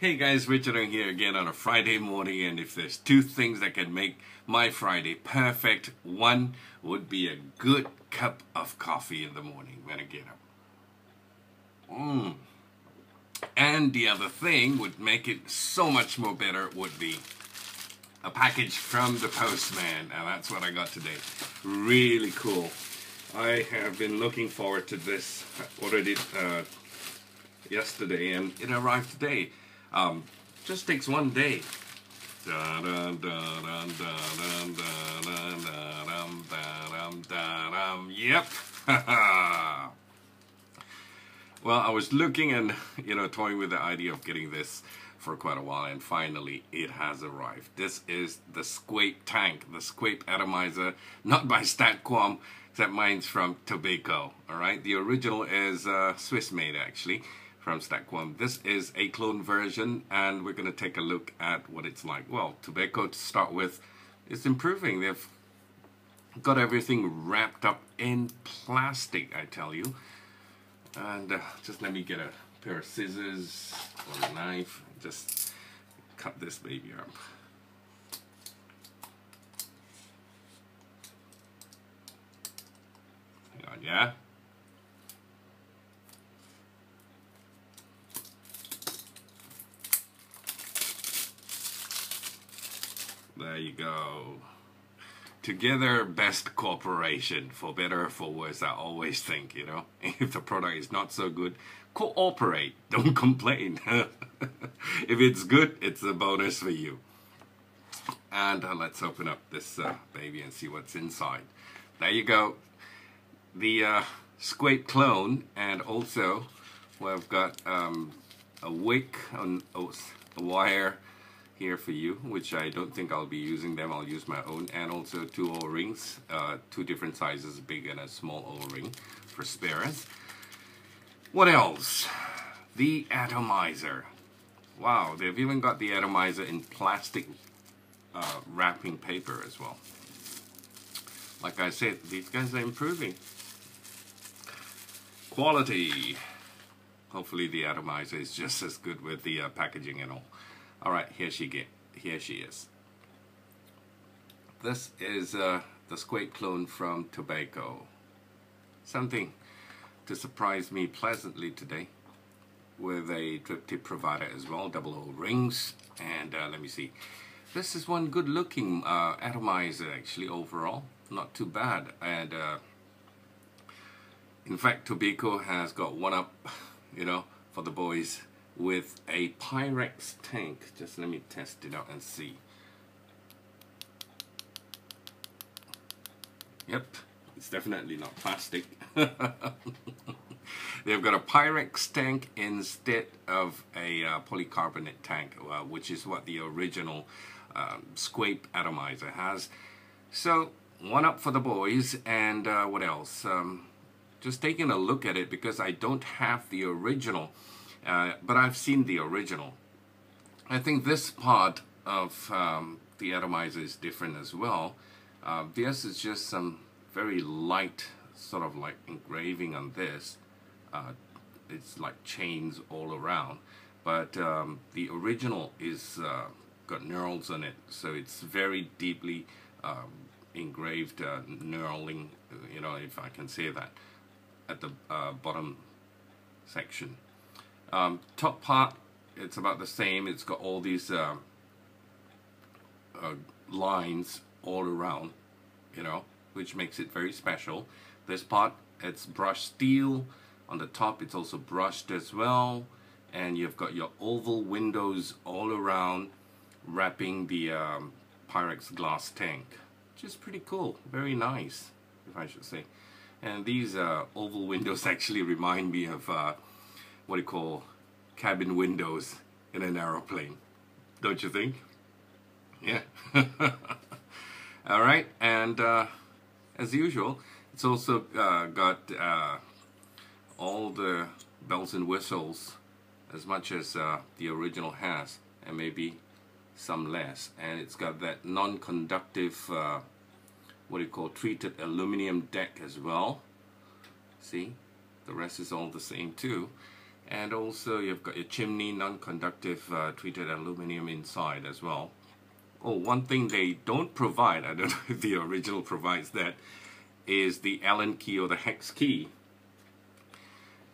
Hey guys, Richard here again on a Friday morning, and if there's two things that can make my Friday perfect, one would be a good cup of coffee in the morning when I get up. And the other thing would make it so much more better would be a package from the postman, and that's what I got today. Really cool. I have been looking forward to this. I ordered it yesterday and it arrived today. Just takes one day. Yep. Well, I was looking and toying with the idea of getting this for quite a while, and finally it has arrived. This is the Squape tank, the Squape atomizer, not by Squape, except mine's from Tobeco. All right, the original is Swiss made actually, from Squape. This is a clone version, and we're going to take a look at what it's like. Well, Tobeco, to start with, is improving. They've got everything wrapped up in plastic, I tell you. And just let me get a pair of scissors or a knife and just cut this baby up. Hang on, yeah? There you go. Together, best cooperation. For better or for worse, I always think, if the product is not so good, cooperate. Don't complain. If it's good, it's a bonus for you. And let's open up this baby and see what's inside. There you go. The Squape clone, and also we've got a wick on a wire here for you, which I don't think I'll be using them. I'll use my own, and also two O-rings, two different sizes, a big and a small O-ring for spares. What else? The atomizer. Wow, they've even got the atomizer in plastic wrapping paper as well. Like I said, these guys are improving. Quality. Hopefully the atomizer is just as good with the packaging and all. All right, here she is. This is the Squape clone from Tobeco. Something to surprise me pleasantly today, with a drip tip provider as well, double O rings, and let me see. This is one good looking atomizer actually overall, not too bad. And in fact, Tobeco has got one up, for the boys, with a Pyrex tank. Just let me test it out and see. Yep, it's definitely not plastic. They've got a Pyrex tank instead of a polycarbonate tank, which is what the original Squape atomizer has. So, one up for the boys. And what else? Just taking a look at it, because I don't have the original. But I've seen the original. I think this part of the atomizer is different as well. This is just some very light sort of like engraving on this. It's like chains all around. But the original is got knurls on it, so it's very deeply engraved knurling, if I can say that, at the bottom section. Top part, it's about the same. It's got all these lines all around, which makes it very special. This part, it's brushed steel. On the top, it's also brushed as well. And you've got your oval windows all around, wrapping the Pyrex glass tank, which is pretty cool. Very nice, if I should say. And these oval windows actually remind me of what you call cabin windows in an aeroplane, don't you think? Yeah. All right, and as usual, it's also got all the bells and whistles, as much as the original has, and maybe some less. And it's got that non-conductive what do you call, treated aluminum deck as well. See, the rest is all the same too. And also you've got your chimney, non-conductive treated aluminum inside as well. Oh, one thing they don't provide, I don't know if the original provides that, is the Allen key or the hex key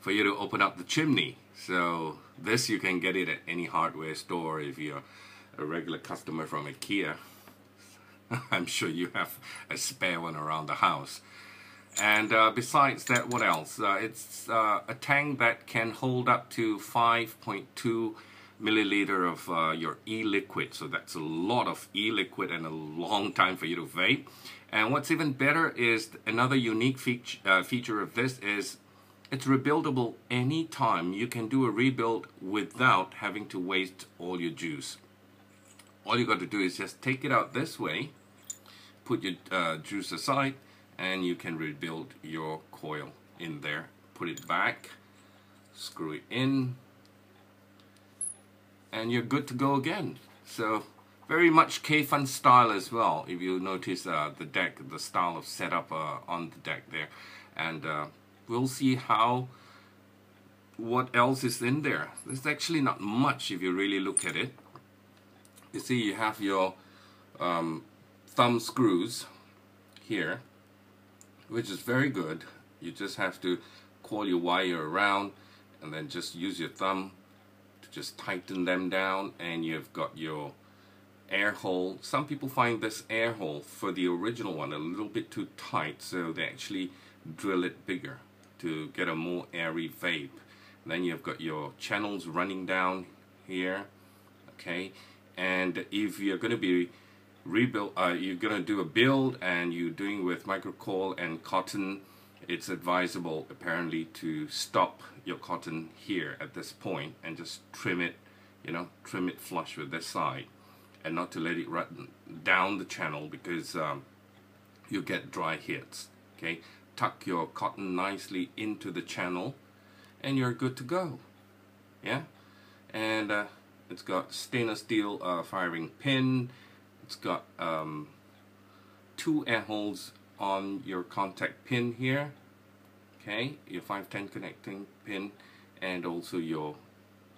for you to open up the chimney. So this you can get it at any hardware store if you're a regular customer from IKEA. I'm sure you have a spare one around the house. And besides that, what else? It's a tank that can hold up to 5.2 milliliter of your e-liquid. So that's a lot of e-liquid and a long time for you to vape. And what's even better is another unique feature of this is it's rebuildable anytime. You can do a rebuild without having to waste all your juice. All you got to do is just take it out this way, put your juice aside, and you can rebuild your coil in there. Put it back, screw it in, and you're good to go again. So very much K-Fun style as well. If you notice the deck, the style of setup on the deck there, and we'll see what else is in there. There's actually not much if you really look at it. You see, you have your thumb screws here, which is very good. You just have to coil your wire around and then just use your thumb to just tighten them down, and you've got your air hole. Some people find this air hole for the original one a little bit too tight, so they actually drill it bigger to get a more airy vape. And then you've got your channels running down here, okay? And if you're going to be you're going to do a build and you're doing with microcoil and cotton, it's advisable apparently to stop your cotton here at this point and just trim it, trim it flush with this side, and not to let it run down the channel, because you get dry hits. Okay, tuck your cotton nicely into the channel and you're good to go. Yeah, and it's got stainless steel firing pin. It's got 2 air holes on your contact pin here. Okay, your 510 connecting pin, and also your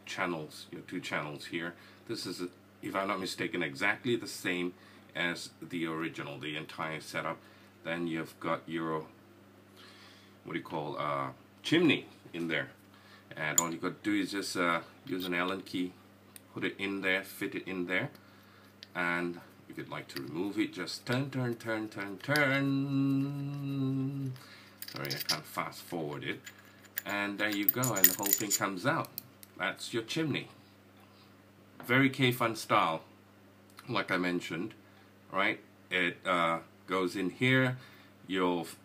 channels, your 2 channels here. This is, if I'm not mistaken, exactly the same as the original, the entire setup. Then you've got your, what do you call, chimney in there. And all you got to do is just use an Allen key, put it in there, fit it in there. And if you'd like to remove it, just turn. Sorry, I can't fast forward it. And there you go, and the whole thing comes out. That's your chimney. Very K-Fun style, like I mentioned, right? It goes in here.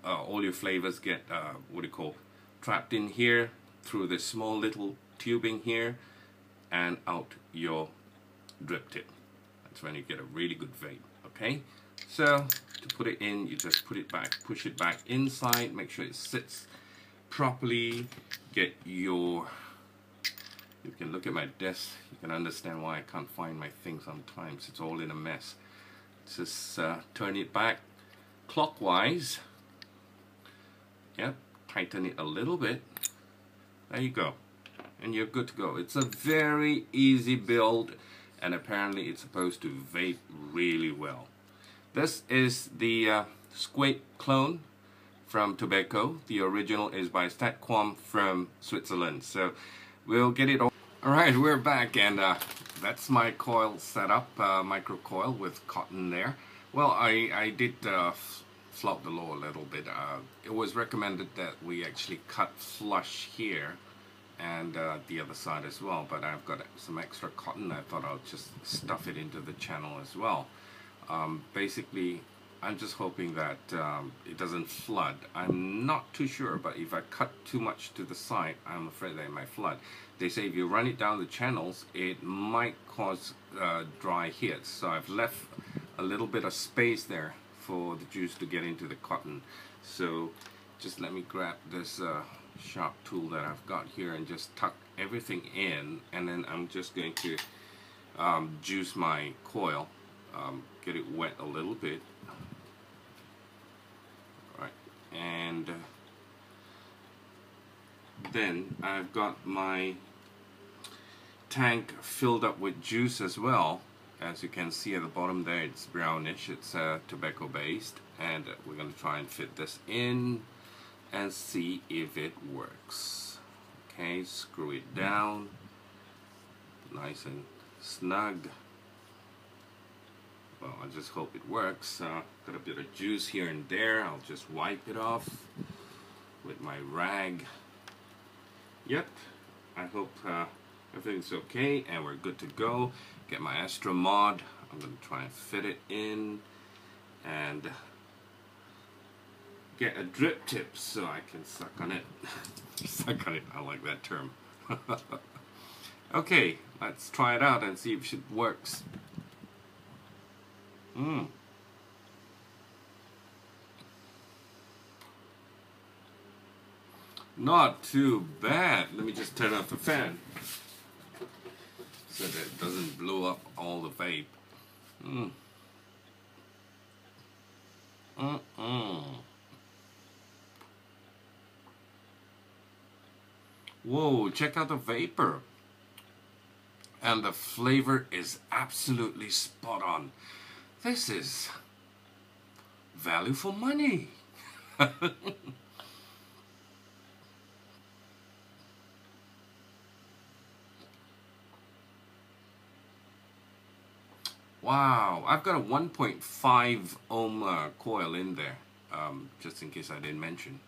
All your flavors get, what do you call, trapped in here through this small little tubing here, and out your drip tip. That's when you get a really good vape. Okay, so to put it in, you just put it back, push it back inside, make sure it sits properly. Get your, you can look at my desk, you can understand why I can't find my thing sometimes. It's all in a mess. Just turn it back clockwise. Yep, tighten it a little bit. There you go, and you're good to go. It's a very easy build, and apparently it's supposed to vape really well. This is the Squape clone from Tobeco. The original is by Squape from Switzerland. So we'll get it all. Alright, we're back, and that's my coil setup, micro coil with cotton there. Well, I did flout the law a little bit. It was recommended that we actually cut flush here and the other side as well, but I've got some extra cotton. I thought I'll just stuff it into the channel as well. Basically, I'm just hoping that it doesn't flood. I'm not too sure, but if I cut too much to the side, I'm afraid that it might flood. They say if you run it down the channels, it might cause dry hits. So I've left a little bit of space there for the juice to get into the cotton. So just let me grab this sharp tool that I've got here and just tuck everything in, and then I'm just going to juice my coil, get it wet a little bit. Right, and then I've got my tank filled up with juice as well. As you can see at the bottom there, it's brownish. It's Tobeco based, and we're going to try and fit this in and see if it works. Okay, screw it down nice and snug. Well, I just hope it works. Got a bit of juice here and there. I'll just wipe it off with my rag. Yep, I hope everything's okay and we're good to go. Get my Astro Mod. I'm going to try and fit it in and get a drip tip so I can suck on it. Suck on it, I like that term. Okay, let's try it out and see if it works. Not too bad. Let me just turn off the fan so that it doesn't blow up all the vape. Whoa, check out the vapor. And the flavor is absolutely spot on. This is value for money. Wow, I've got a 1.5 ohm coil in there, just in case I didn't mention.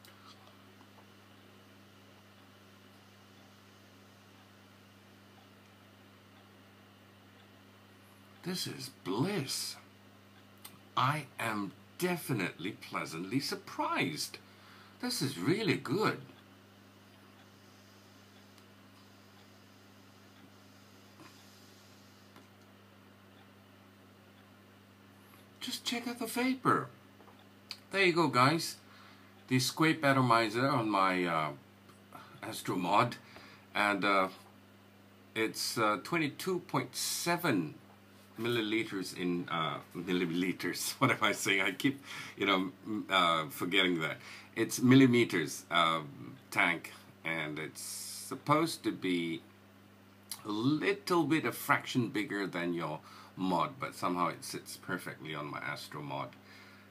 This is bliss. I am definitely pleasantly surprised. This is really good. Just check out the vapor. There you go, guys. The Squape atomizer on my Astro Mod, and it's 22.7 milliliters in milliliters. What am I saying? I keep, forgetting that. It's millimeters tank, and it's supposed to be a little bit, a fraction bigger than your mod, but somehow it sits perfectly on my Astro Mod.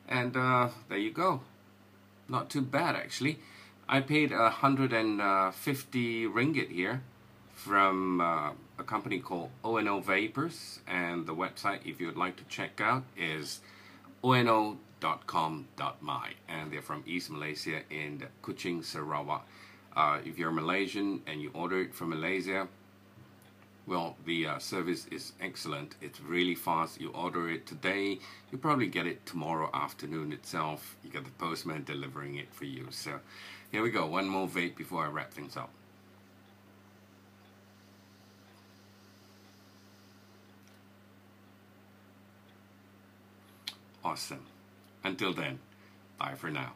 And there you go. Not too bad, actually. I paid 150 ringgit here from a company called ONO Vapors, and the website, if you would like to check out, is ono.com.my, and they're from East Malaysia in Kuching, Sarawak. If you're Malaysian and you order it from Malaysia, well, the service is excellent. It's really fast. You order it today, you probably get it tomorrow afternoon itself. You get the postman delivering it for you. So here we go. One more vape before I wrap things up. Awesome. Until then, bye for now.